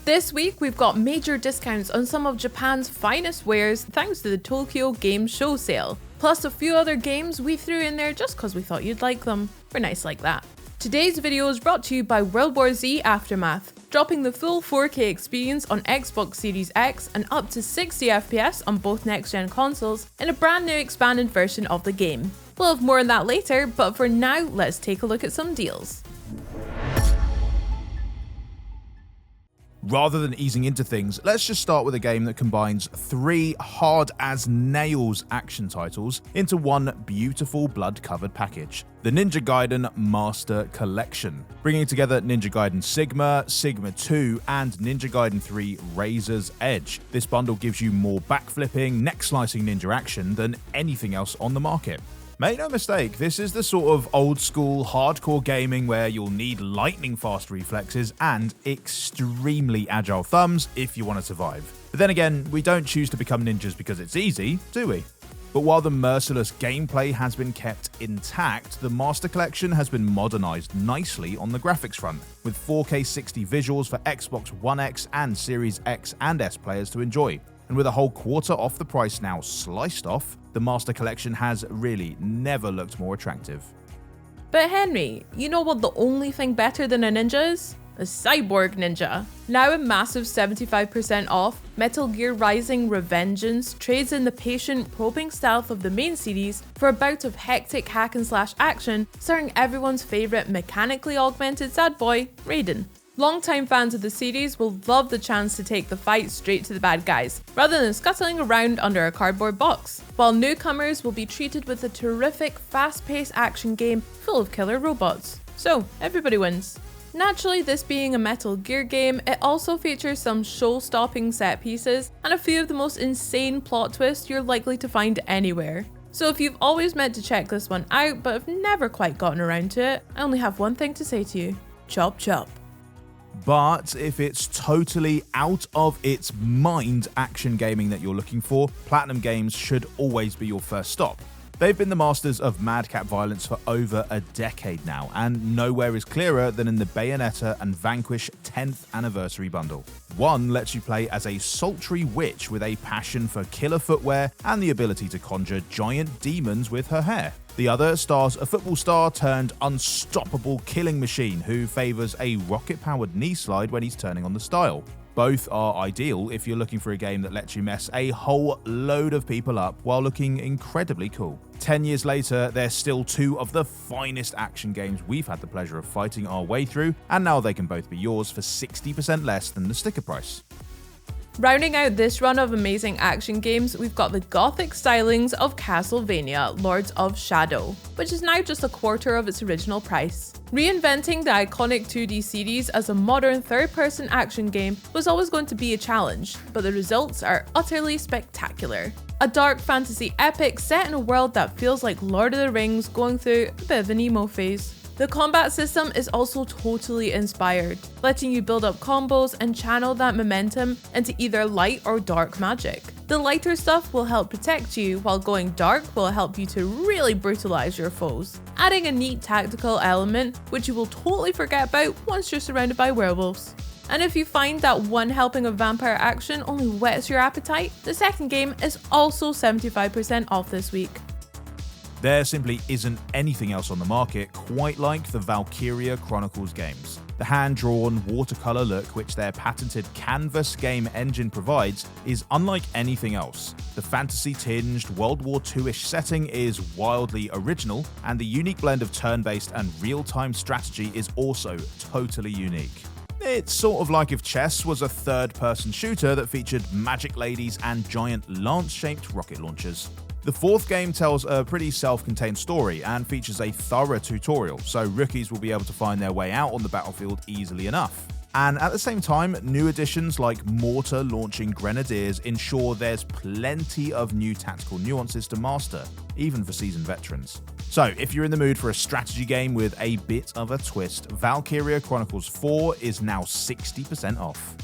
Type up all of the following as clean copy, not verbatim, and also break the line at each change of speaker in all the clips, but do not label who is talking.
This week we've got major discounts on some of Japan's finest wares thanks to the Tokyo Game Show sale, plus a few other games we threw in there just cause we thought you'd like them. We're nice like that. Today's video is brought to you by World War Z Aftermath, dropping the full 4K experience on Xbox Series X and up to 60 FPS on both next-gen consoles in a brand new expanded version of the game. We'll have more on that later, but for now, let's take a look at some deals.
Rather than easing into things, let's just start with a game that combines 3 hard-as-nails action titles into one beautiful blood-covered package. The Ninja Gaiden Master Collection, bringing together Ninja Gaiden Sigma, Sigma 2, and Ninja Gaiden 3 Razor's Edge. This bundle gives you more backflipping, neck-slicing ninja action than anything else on the market. Make no mistake, this is the sort of old school hardcore gaming where you'll need lightning fast reflexes and extremely agile thumbs if you want to survive. But then again, we don't choose to become ninjas because it's easy, do we? But while the merciless gameplay has been kept intact, the Master Collection has been modernized nicely on the graphics front, with 4K 60 visuals for Xbox One X and Series X and S players to enjoy. And with a whole quarter off the price now sliced off, the Master Collection has really never looked more attractive.
But Henry, you know what the only thing better than a ninja is? A cyborg ninja. Now a massive 75% off, Metal Gear Rising Revengeance trades in the patient, probing stealth of the main series for a bout of hectic hack and slash action starring everyone's favourite mechanically augmented sad boy, Raiden. Longtime fans of the series will love the chance to take the fight straight to the bad guys, rather than scuttling around under a cardboard box, while newcomers will be treated with a terrific, fast-paced action game full of killer robots. So, everybody wins. Naturally, this being a Metal Gear game, it also features some show-stopping set pieces and a few of the most insane plot twists you're likely to find anywhere. So if you've always meant to check this one out but have never quite gotten around to it, I only have one thing to say to you. Chop chop.
But if it's totally out of its mind action gaming that you're looking for, Platinum Games should always be your first stop. They've been the masters of madcap violence for over a decade now, and nowhere is clearer than in the Bayonetta and Vanquish 10th anniversary bundle. One lets you play as a sultry witch with a passion for killer footwear and the ability to conjure giant demons with her hair. The other stars a football star turned unstoppable killing machine who favours a rocket-powered knee slide when he's turning on the style. Both are ideal if you're looking for a game that lets you mess a whole load of people up while looking incredibly cool. 10 years later, they're still 2 of the finest action games we've had the pleasure of fighting our way through, and now they can both be yours for 60% less than the sticker price.
Rounding out this run of amazing action games, we've got the gothic stylings of Castlevania Lords of Shadow, which is now just a quarter of its original price. Reinventing the iconic 2D series as a modern third-person action game was always going to be a challenge, but the results are utterly spectacular. A dark fantasy epic set in a world that feels like Lord of the Rings going through a bit of an emo phase. The combat system is also totally inspired, letting you build up combos and channel that momentum into either light or dark magic. The lighter stuff will help protect you, while going dark will help you to really brutalize your foes, adding a neat tactical element which you will totally forget about once you're surrounded by werewolves. And if you find that one helping of vampire action only whets your appetite, the second game is also 75% off this week.
There simply isn't anything else on the market quite like the Valkyria Chronicles games. The hand-drawn, watercolor look which their patented canvas game engine provides is unlike anything else. The fantasy-tinged World War II-ish setting is wildly original, and the unique blend of turn-based and real-time strategy is also totally unique. It's sort of like if chess was a third-person shooter that featured magic ladies and giant lance-shaped rocket launchers. The fourth game tells a pretty self-contained story and features a thorough tutorial, so rookies will be able to find their way out on the battlefield easily enough. And at the same time, new additions like mortar-launching grenadiers ensure there's plenty of new tactical nuances to master, even for seasoned veterans. So if you're in the mood for a strategy game with a bit of a twist, Valkyria Chronicles 4 is now 60% off.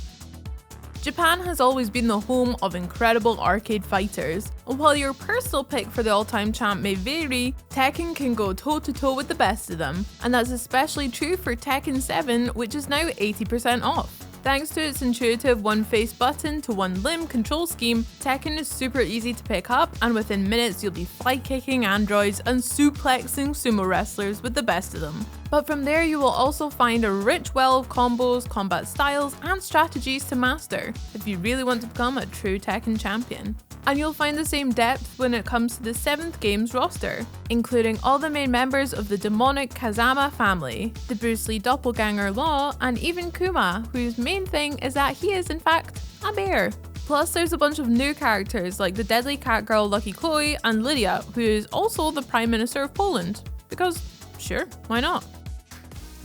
Japan has always been the home of incredible arcade fighters, and while your personal pick for the all-time champ may vary, Tekken can go toe-to-toe with the best of them, and that's especially true for Tekken 7, which is now 80% off. Thanks to its intuitive one-face button to one-limb control scheme, Tekken is super easy to pick up, and within minutes you'll be fly-kicking androids and suplexing sumo wrestlers with the best of them. But from there you will also find a rich well of combos, combat styles, and strategies to master if you really want to become a true Tekken champion. And you'll find the same depth when it comes to the 7th game's roster, including all the main members of the demonic Kazama family, the Bruce Lee doppelganger Law, and even Kuma, whose main thing is that he is in fact a bear. Plus there's a bunch of new characters like the deadly cat girl Lucky Chloe and Lydia, who is also the Prime Minister of Poland. Because sure, why not?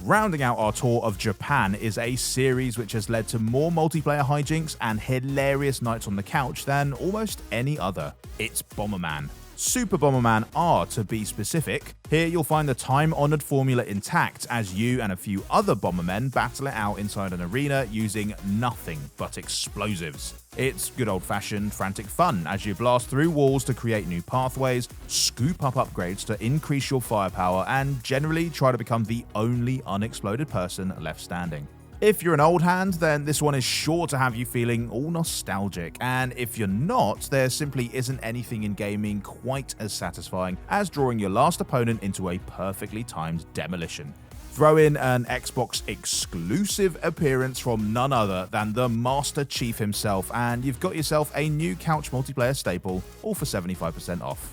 Rounding out our tour of Japan is a series which has led to more multiplayer hijinks and hilarious nights on the couch than almost any other. It's Bomberman. Super Bomberman R to be specific. Here you'll find the time-honoured formula intact as you and a few other Bombermen battle it out inside an arena using nothing but explosives. It's good old-fashioned frantic fun as you blast through walls to create new pathways, scoop up upgrades to increase your firepower, and generally try to become the only unexploded person left standing. If you're an old hand, then this one is sure to have you feeling all nostalgic, and if you're not, there simply isn't anything in gaming quite as satisfying as drawing your last opponent into a perfectly timed demolition. Throw in an Xbox exclusive appearance from none other than the Master Chief himself, and you've got yourself a new couch multiplayer staple, all for 75% off.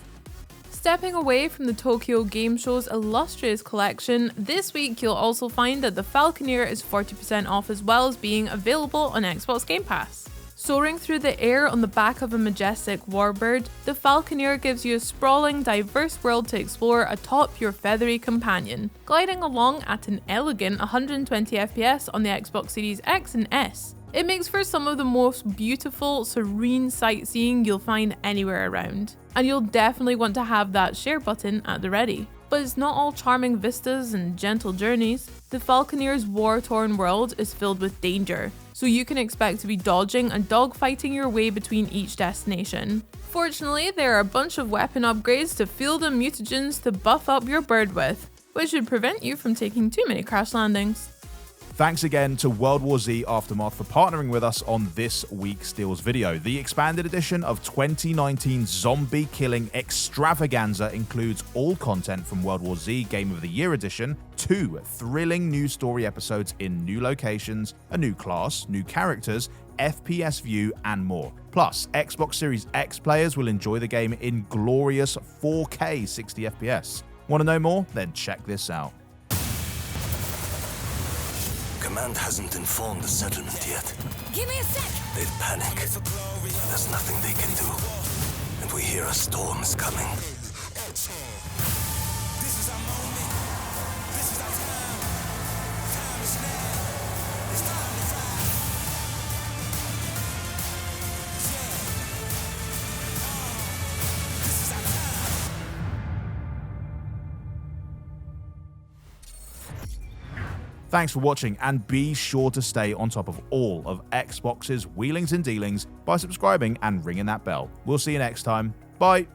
Stepping away from the Tokyo Game Show's illustrious collection, this week you'll also find that the Falconeer is 40% off as well as being available on Xbox Game Pass. Soaring through the air on the back of a majestic warbird, the Falconeer gives you a sprawling, diverse world to explore atop your feathery companion, gliding along at an elegant 120 FPS on the Xbox Series X and S. It makes for some of the most beautiful, serene sightseeing you'll find anywhere around, and you'll definitely want to have that share button at the ready. But it's not all charming vistas and gentle journeys. The Falconeer's war-torn world is filled with danger, so you can expect to be dodging and dogfighting your way between each destination. Fortunately, there are a bunch of weapon upgrades to field and mutagens to buff up your bird with, which should prevent you from taking too many crash landings.
Thanks again to World War Z Aftermath for partnering with us on this week's Steals video. The expanded edition of 2019 Zombie Killing Extravaganza includes all content from World War Z Game of the Year edition, 2 thrilling new story episodes in new locations, a new class, new characters, FPS view, and more. Plus, Xbox Series X players will enjoy the game in glorious 4K 60 FPS. Want to know more? Then check this out.
Command hasn't informed the settlement yet.
Give me a sec!
They'd panic. There's nothing they can do. And we hear a storm is coming.
This is our moment. This is our time. Time is now. It's time to fly. This is our time.
Thanks for watching, and be sure to stay on top of all of Xbox's wheelings and dealings by subscribing and ringing that bell. We'll see you next time. Bye!